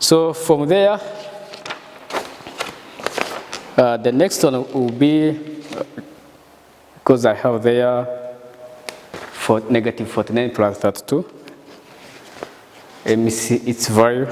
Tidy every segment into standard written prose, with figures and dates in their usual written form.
So from there, the next one will be, because I have there for negative 49 plus 32. Let me see its value.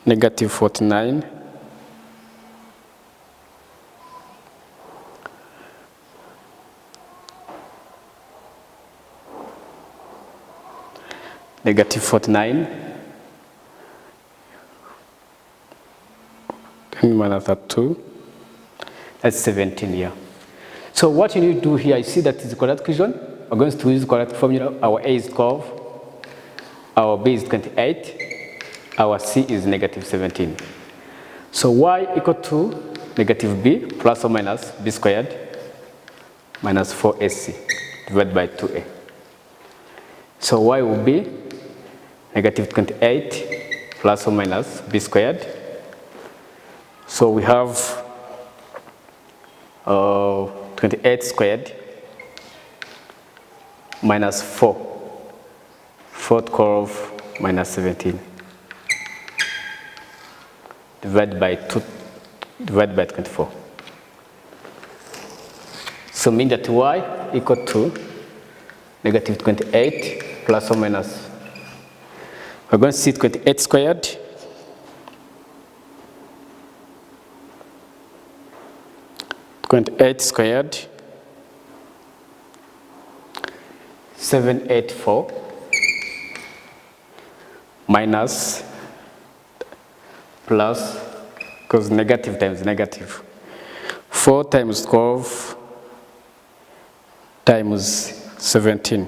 Negative 49. Negative 49. Then minus 32. That's 17 here. So what you need to do here, you see that it's a quadratic equation. We're going to use the quadratic formula. Our A is 12. Our B is 28. Our C is negative 17. So y equal to negative b plus or minus b squared minus 4ac divided by 2a. So y will be negative 28 plus or minus b squared. So we have 28 squared minus 4. 12 minus 17. Divided by 2, divided by 24. So mean that y equal to negative 28 plus or minus. We're going to see 28 squared. Squared 784 minus plus, because negative times negative, 4 times 12 times 17,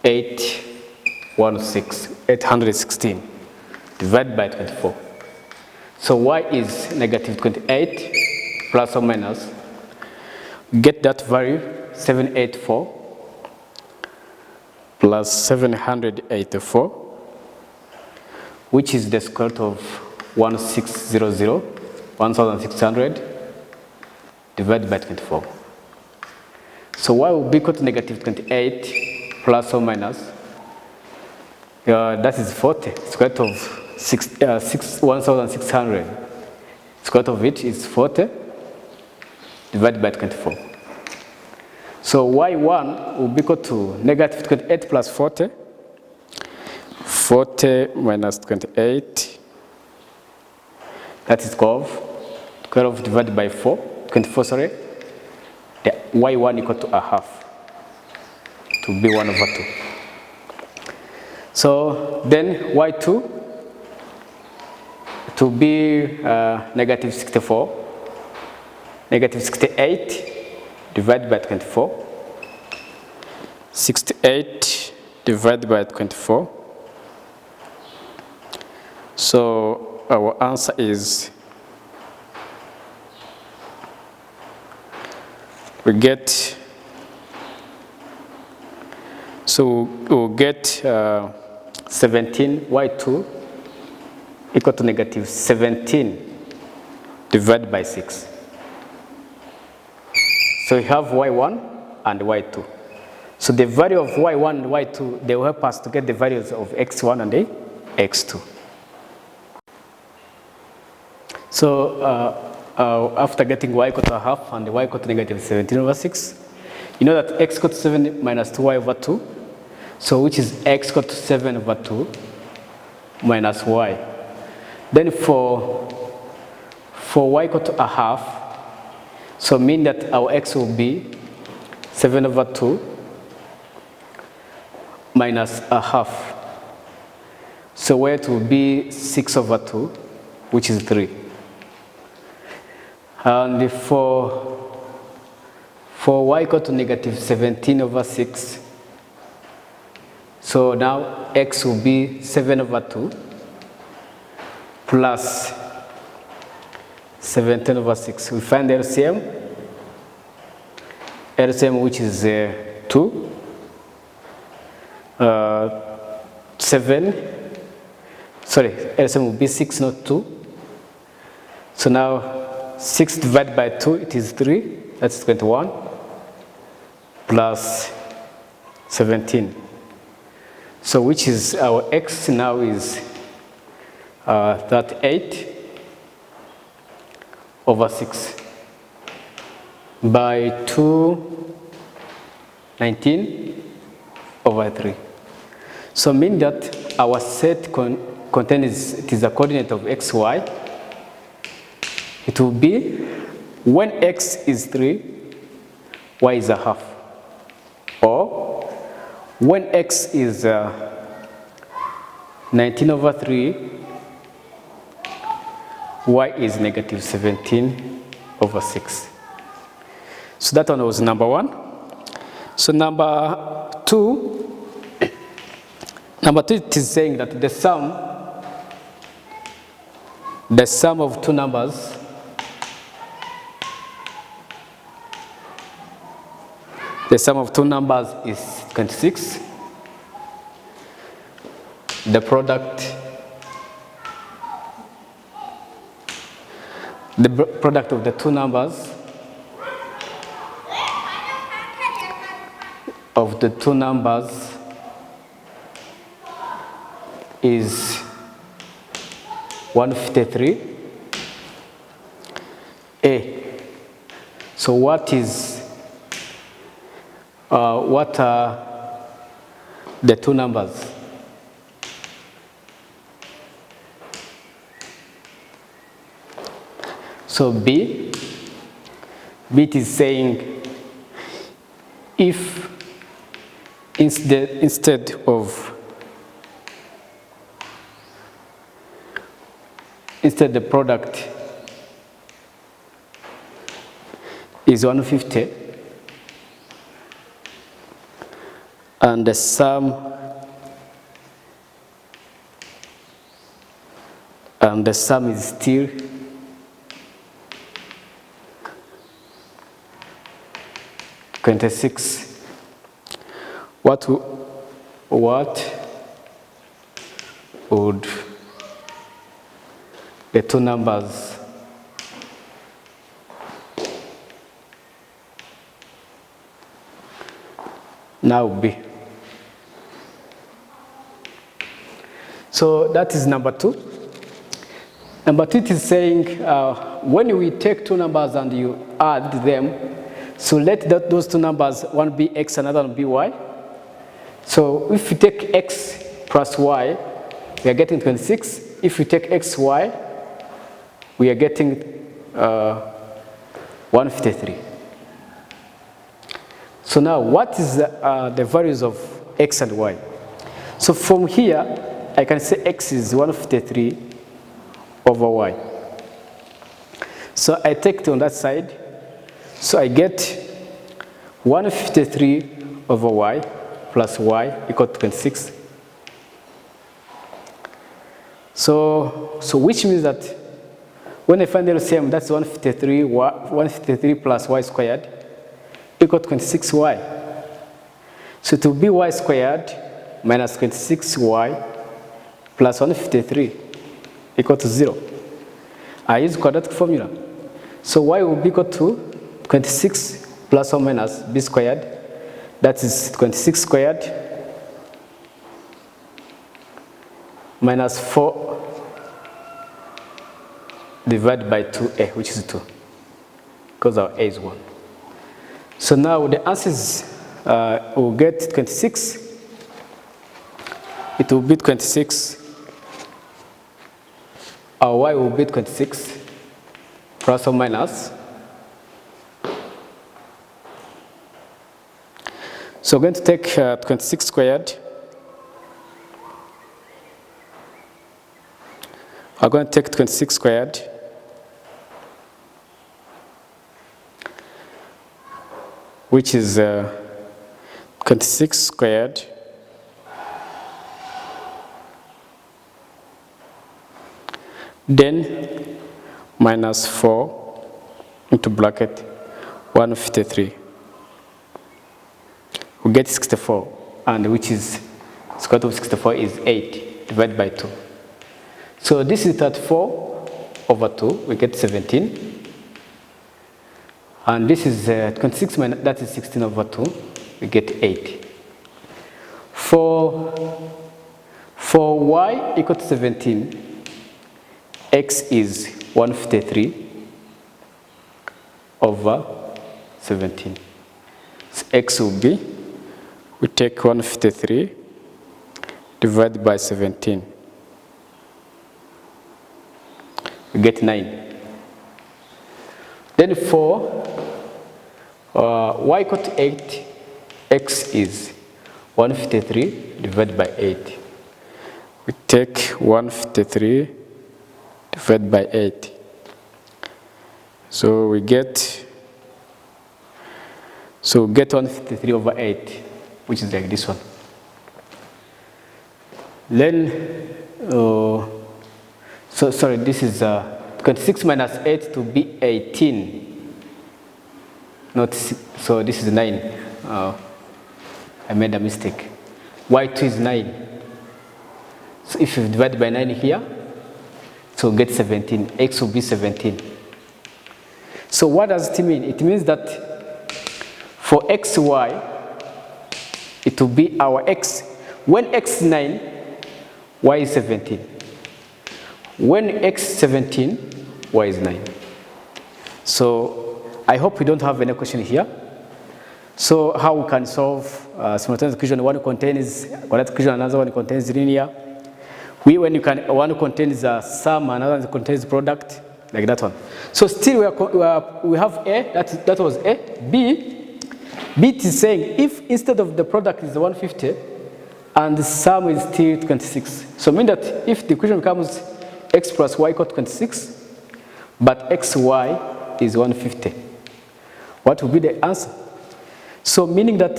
816 divided by 24. So y is negative 28 plus or minus, get that value 784 plus 784, which is the square root of 1600 divided by 24. So y will be equal to negative 28 plus or minus, that is 40, square root of 1600. Square root of it is 40 divided by 24. So y1 will be equal to negative 28 plus 40. 40 minus 28, that is 12. 12 divided by 4, 24, sorry. The y1 equal to a half, to be 1 over 2. So then y2 to be negative 64, negative 68 divided by 24. 68 divided by 24. So our answer is, we get, so we'll get 17 y2 equal to negative 17 divided by 6. So we have y1 and y2. So the value of y1 and y2, they will help us to get the values of x1 and x2. So after getting y equal to a half and y equal to negative 17 over 6, you know that x equal to 7 minus 2y over 2. So which is x equal to 7 over 2 minus y. Then for y equal to a half, so mean that our x will be 7 over 2 minus a half. So y it will be 6 over 2, which is 3. And for y equal to negative 17 over 6, so now x will be 7 over 2 plus 17 over 6. We find the LCM, which is 2, 7, sorry, LCM will be 6, not 2. So now 6 divided by 2, it is 3, that's 21, plus 17. So which is our x now is 38 over 6 by 219 over 3. So mean that our set contains, it is a coordinate of x, y. It will be when x is 3, y is a half. Or when x is 19 over 3, y is negative 17 over 6. So that one was number 1. So number 2, it is saying that the sum of two numbers is 26. The product of the two numbers is 153. So what are the two numbers? So B it is saying if instead the product is 150 and the sum is still 26, what would the two numbers now be? So that is number 2. Number 2, it is saying when we take two numbers and you add them, so let those two numbers, one be x, another one be y. So if we take x plus y, we are getting 26. If we take x, y, we are getting 153. So now what is the values of x and y? So from here, I can say x is 153 over y. So I take it on that side. So I get 153 over y plus y equal to 26. So which means that when I find the LCM, that's 153 plus y squared equal to 26y. So it will be y squared minus 26y plus 153 equal to 0. I use quadratic formula. So y will be equal to 26 plus or minus b squared. That is 26 squared minus 4 divided by 2a, which is 2, because our a is 1. So now the answer is, we'll get 26. It will be 26. Our y will be 26 plus or minus. So we're going to take 26 squared. I'm going to take 26 squared which is 26 squared then minus 4 into bracket 153. We get 64, and which is square root of 64 is 8 divided by 2. So this is 34 over 2, we get 17. And this is 26 minus, that is 16 over 2, we get 8. For y equal to 17, x is 153 over 17. So x will be, we take 153 divided by 17. We get 9. Then for y equal to 8, x is 153 divided by 8. We take 153 divided by 8. So we get 153 over 8, which is like this one. Then, this is 26 minus 8 to be 18. Not 6, so this is 9. I made a mistake. Y2 is 9. So if you divide by 9 here, so get 17. X will be 17. So what does it mean? It means that for xy, it will be our x. When x is 9, y is 17. When x is 17, y is 9. So I hope we don't have any question here. So how we can solve simultaneous equation? One contains quadratic equation, another one contains linear. One contains a sum, another one contains product, like that one. So still we have A, that was A. B is saying if instead of the product is 150 and the sum is still 26. So mean that if the equation becomes x plus y equal to 26, but xy is 150, what will be the answer? So meaning that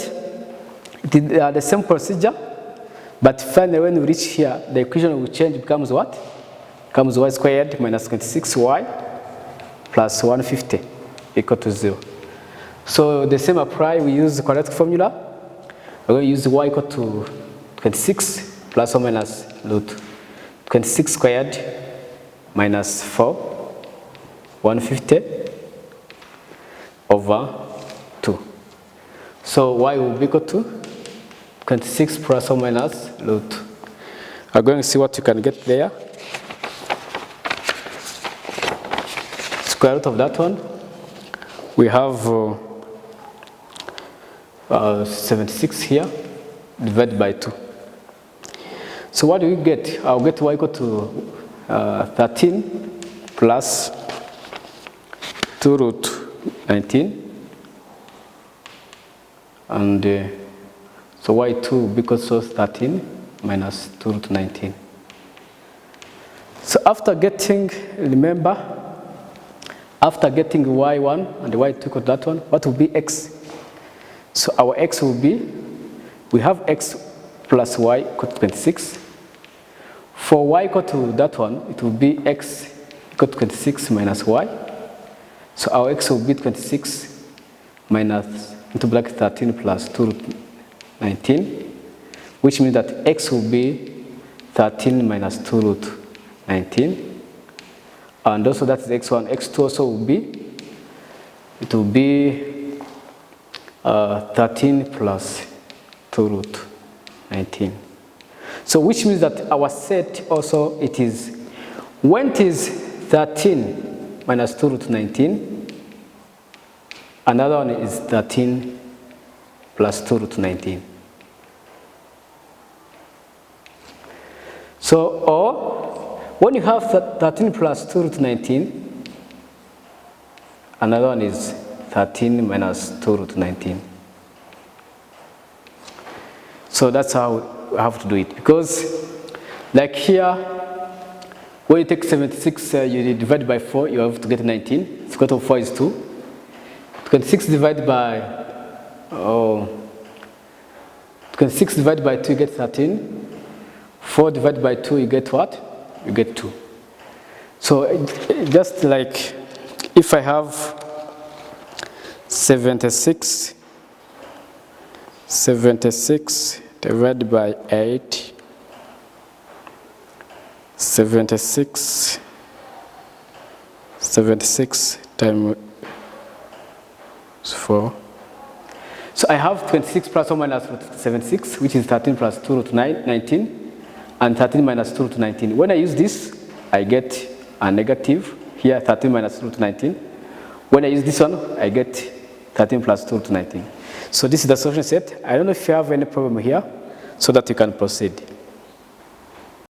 they are the same procedure, but finally when we reach here, the equation will change, becomes what? Becomes y squared minus 26y plus 150 equal to 0. So the same apply, we use the quadratic formula. We're going to use y equal to 26 plus or minus root 26 squared minus 4, 150 over 2. So y will be equal to 26 plus or minus root. I'm going to see what you can get there. Square root of that one, we have 76 here, divided by 2. So what do we get? I'll get y equal to 13 plus 2 root 19. And so y2 will be equal to 13 minus 2 root 19. So after getting, remember, after getting y1 and y2 equal to that one, what will be x? So our x will be, we have x plus y equal to 26. For y equal to that one, it will be x equal to 26 minus y. So our x will be 26 minus into bracket 13 plus 2 root 19, which means that x will be 13 minus 2 root 19. And also that is x1. x2 also will be, it will be 13 plus 2 root 19. So which means that our set also, it is, when it is 13 minus 2 root 19, another one is 13 plus 2 root 19. So, or when you have 13 plus 2 root 19, another one is 13 minus 2 root 19. So that's how we have to do it. Because like here, when you take 76, you divide by 4, you have to get 19. Square root of 4 is 2. 26 divided by 26 divided by 2, you get 13. 4 divided by 2, you get what? You get 2. So just like if I have 76 divided by 8, 76 times 4. So I have 26 plus or minus root 76, which is 13 plus 2 root 19, and 13 minus 2 root 19. When I use this, I get a negative here, 13 minus root 19. When I use this one, I get 13 plus 2 root 19. So this is the solution set. I don't know if you have any problem here, so that you can proceed.